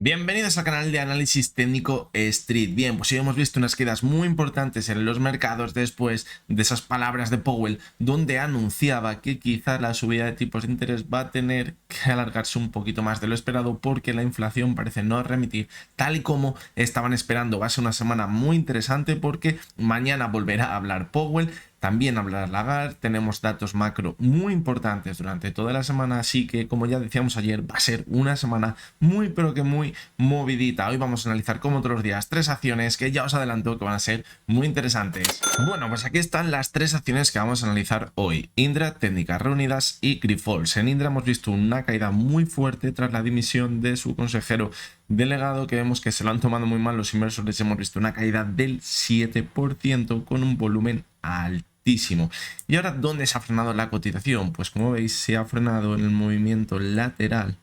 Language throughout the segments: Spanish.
Bienvenidos al canal de análisis técnico Street. Bien, pues hoy hemos visto unas quedas muy importantes en los mercados después de esas palabras de Powell, donde anunciaba que quizás la subida de tipos de interés va a tener que alargarse un poquito más de lo esperado porque la inflación parece no remitir tal y como estaban esperando. Va a ser una semana muy interesante porque mañana volverá a hablar Powell. También hablará Lagarde, tenemos datos macro muy importantes durante toda la semana, así que como ya decíamos ayer, va a ser una semana muy pero que muy movidita. Hoy vamos a analizar como todos los días tres acciones que ya os adelanto que van a ser muy interesantes. Bueno, pues aquí están las tres acciones que vamos a analizar hoy. Indra, Técnicas Reunidas y Grifols. En Indra hemos visto una caída muy fuerte tras la dimisión de su consejero delegado, que vemos que se lo han tomado muy mal los inversores. Hemos visto una caída del 7% con un volumen altísimo. ¿Y ahora dónde se ha frenado la cotización? Pues como veis, se ha frenado en el movimiento lateral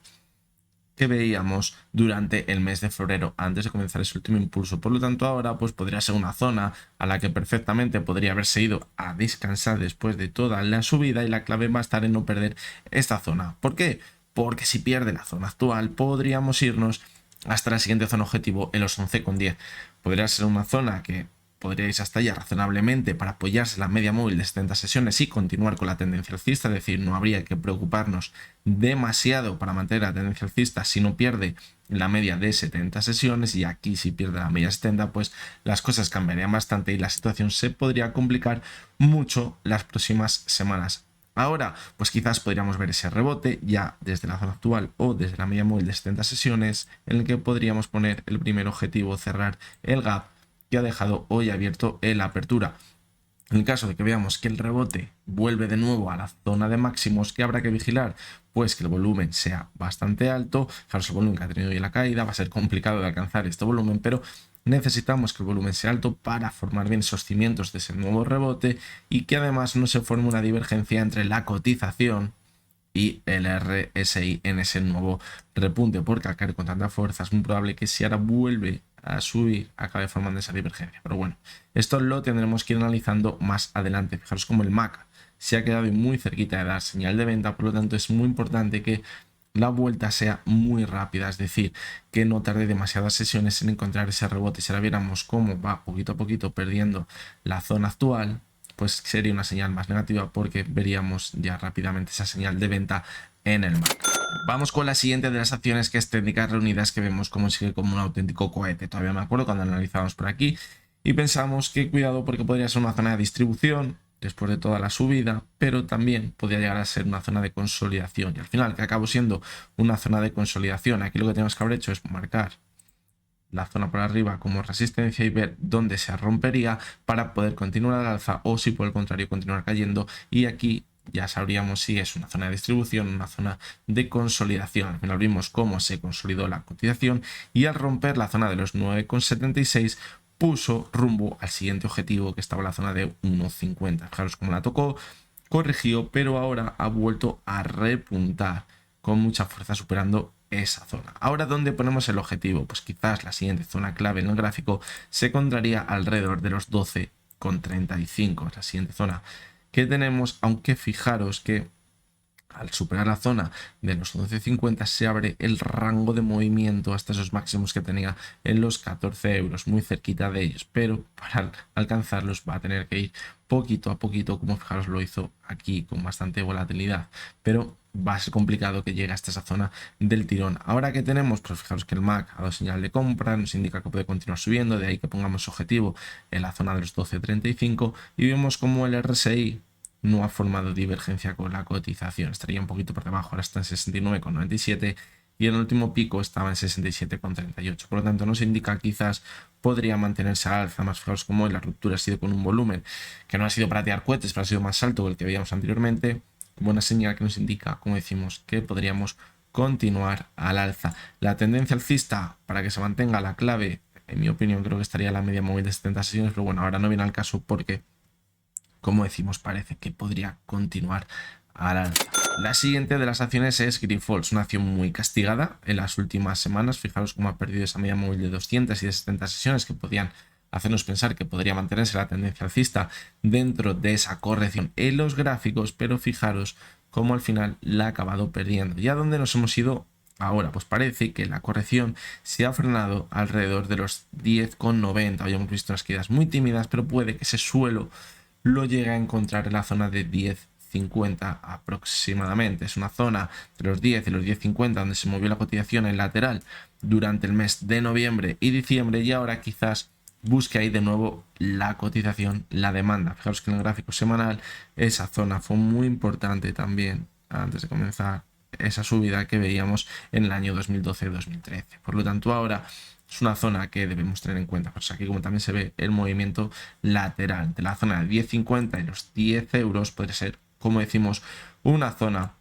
que veíamos durante el mes de febrero antes de comenzar ese último impulso. Por lo tanto, ahora pues podría ser una zona a la que perfectamente podría haberse ido a descansar después de toda la subida, y la clave va a estar en no perder esta zona. ¿Por qué? Porque si pierde la zona actual podríamos irnos hasta la siguiente zona objetivo en los 11,10. Podría ser una zona que podríais hasta allá razonablemente para apoyarse en la media móvil de 70 sesiones y continuar con la tendencia alcista, es decir, no habría que preocuparnos demasiado para mantener la tendencia alcista si no pierde la media de 70 sesiones, y aquí si pierde la media 70 pues las cosas cambiarían bastante y la situación se podría complicar mucho las próximas semanas. Ahora, pues quizás podríamos ver ese rebote ya desde la zona actual o desde la media móvil de 70 sesiones, en el que podríamos poner el primer objetivo, cerrar el gap que ha dejado hoy abierto en la apertura. En el caso de que veamos que el rebote vuelve de nuevo a la zona de máximos, que habrá que vigilar, pues que el volumen sea bastante alto. Fijaros el volumen que ha tenido hoy la caída, va a ser complicado de alcanzar este volumen, pero necesitamos que el volumen sea alto para formar bien esos cimientos de ese nuevo rebote y que además no se forme una divergencia entre la cotización y el RSI en ese nuevo repunte, porque al caer con tanta fuerza es muy probable que si ahora vuelve a subir acabe formando esa divergencia. Pero bueno, esto lo tendremos que ir analizando más adelante. Fijaros como el MAC se ha quedado muy cerquita de dar señal de venta, por lo tanto es muy importante que la vuelta sea muy rápida, es decir, que no tarde demasiadas sesiones en encontrar ese rebote. Si ahora viéramos cómo va poquito a poquito perdiendo la zona actual, pues sería una señal más negativa porque veríamos ya rápidamente esa señal de venta en el MAC. Vamos con la siguiente de las acciones, que es Técnicas Reunidas, que vemos cómo sigue como un auténtico cohete. Todavía me acuerdo cuando analizábamos por aquí y pensamos que cuidado porque podría ser una zona de distribución después de toda la subida, pero también podría llegar a ser una zona de consolidación, y al final que acabó siendo una zona de consolidación. Aquí lo que tenemos que haber hecho es marcar la zona por arriba como resistencia y ver dónde se rompería para poder continuar al alza, o si por el contrario continuar cayendo, y aquí ya sabríamos si es una zona de distribución, una zona de consolidación. Al final vimos cómo se consolidó la cotización y al romper la zona de los 9,76 puso rumbo al siguiente objetivo, que estaba en la zona de 1,50. Fijaros cómo la tocó, corrigió, pero ahora ha vuelto a repuntar con mucha fuerza superando esa zona. Ahora, ¿dónde ponemos el objetivo? Pues quizás la siguiente zona clave en el gráfico se encontraría alrededor de los 12,35. La siguiente zona que tenemos, aunque fijaros que al superar la zona de los 11,50 se abre el rango de movimiento hasta esos máximos que tenía en los 14 euros, muy cerquita de ellos, pero para alcanzarlos va a tener que ir poquito a poquito, como fijaros lo hizo aquí con bastante volatilidad, pero va a ser complicado que llegue hasta esa zona del tirón. Ahora que tenemos, pues fijaros que el MAC ha dado señal de compra, nos indica que puede continuar subiendo, de ahí que pongamos objetivo en la zona de los 12,35, y vemos como el RSI no ha formado divergencia con la cotización, estaría un poquito por debajo, ahora está en 69,97 y el último pico estaba en 67,38. Por lo tanto nos indica quizás podría mantenerse al alza. Más fijaros como la ruptura ha sido con un volumen que no ha sido para tirar cohetes, pero ha sido más alto que el que veíamos anteriormente. Buena señal que nos indica, como decimos, que podríamos continuar al alza. La tendencia alcista, para que se mantenga, la clave en mi opinión creo que estaría la media móvil de 70 sesiones, pero bueno, ahora no viene al caso porque, como decimos, parece que podría continuar al alza. La siguiente de las acciones es Grifols, una acción muy castigada en las últimas semanas. Fijaros cómo ha perdido esa media móvil de 200 y de 70 sesiones que podían hacernos pensar que podría mantenerse la tendencia alcista dentro de esa corrección en los gráficos, pero fijaros cómo al final la ha acabado perdiendo. Ya donde nos hemos ido Ahora, pues parece que la corrección se ha frenado alrededor de los 10,90. Habíamos visto unas caídas muy tímidas, pero puede que ese suelo lo llegue a encontrar en la zona de 10,50 aproximadamente. Es una zona de los 10 y los 10,50 donde se movió la cotización en lateral durante el mes de noviembre y diciembre, y ahora quizás busque ahí de nuevo la cotización, la demanda. Fijaros que en el gráfico semanal esa zona fue muy importante también antes de comenzar esa subida que veíamos en el año 2012-2013. Por lo tanto, ahora es una zona que debemos tener en cuenta. Pues aquí, como también se ve, el movimiento lateral de la zona de 10,50 y los 10 euros puede ser, como decimos, una zona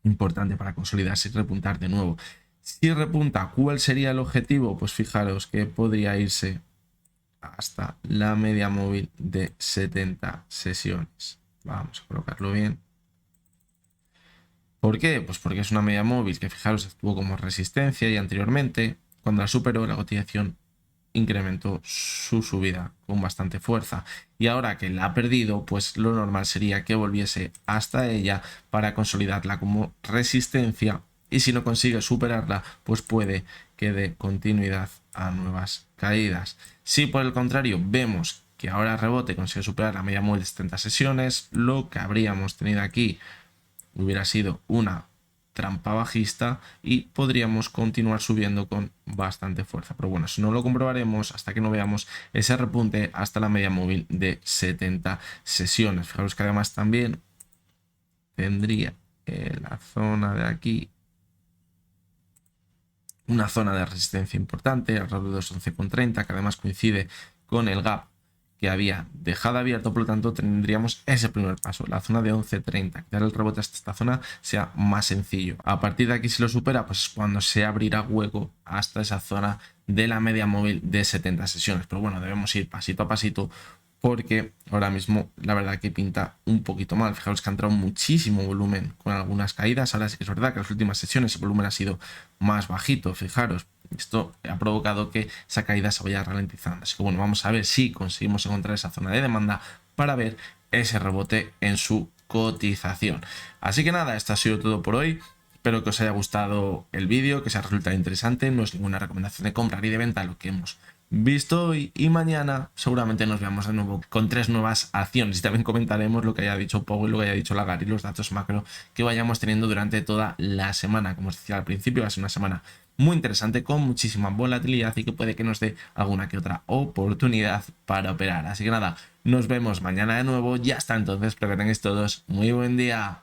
importante para consolidarse y repuntar de nuevo. Si repunta, ¿cuál sería el objetivo? Pues fijaros que podría irse hasta la media móvil de 70 sesiones. Vamos a colocarlo bien. ¿Por qué? Pues porque es una media móvil que, fijaros, actuó como resistencia y anteriormente, cuando la superó, la cotización incrementó su subida con bastante fuerza, y ahora que la ha perdido, pues lo normal sería que volviese hasta ella para consolidarla como resistencia, y si no consigue superarla, pues puede que dé continuidad a nuevas caídas. Si por el contrario vemos que ahora rebote consigue superar la media móvil de 70 sesiones, lo que habríamos tenido aquí hubiera sido una trampa bajista y podríamos continuar subiendo con bastante fuerza. Pero bueno, eso no lo comprobaremos hasta que no veamos ese repunte hasta la media móvil de 70 sesiones. Fijaros que además también tendría la zona de aquí una zona de resistencia importante, alrededor de los 11,30, que además coincide con el gap que había dejado abierto. Por lo tanto, tendríamos ese primer paso, la zona de 11,30. Dar el rebote hasta esta zona sea más sencillo. A partir de aquí, si lo supera, pues es cuando se abrirá hueco hasta esa zona de la media móvil de 70 sesiones. Pero bueno, debemos ir pasito a pasito, porque ahora mismo la verdad que pinta un poquito mal. Fijaros que ha entrado muchísimo volumen con algunas caídas. Ahora sí que es verdad que en las últimas sesiones el volumen ha sido más bajito. Fijaros, esto ha provocado que esa caída se vaya ralentizando. Así que bueno, vamos a ver si conseguimos encontrar esa zona de demanda para ver ese rebote en su cotización. Así que nada, esto ha sido todo por hoy. Espero que os haya gustado el vídeo, que os haya resultado interesante. No es ninguna recomendación de compra ni de venta lo que hemos visto hoy, y mañana seguramente nos veamos de nuevo con 3 nuevas acciones y también comentaremos lo que haya dicho Powell, lo que haya dicho Lagarde y los datos macro que vayamos teniendo durante toda la semana. Como os decía al principio, va a ser una semana muy interesante con muchísima volatilidad y que puede que nos dé alguna que otra oportunidad para operar. Así que nada, nos vemos mañana de nuevo y hasta entonces espero que tengáis todos muy buen día.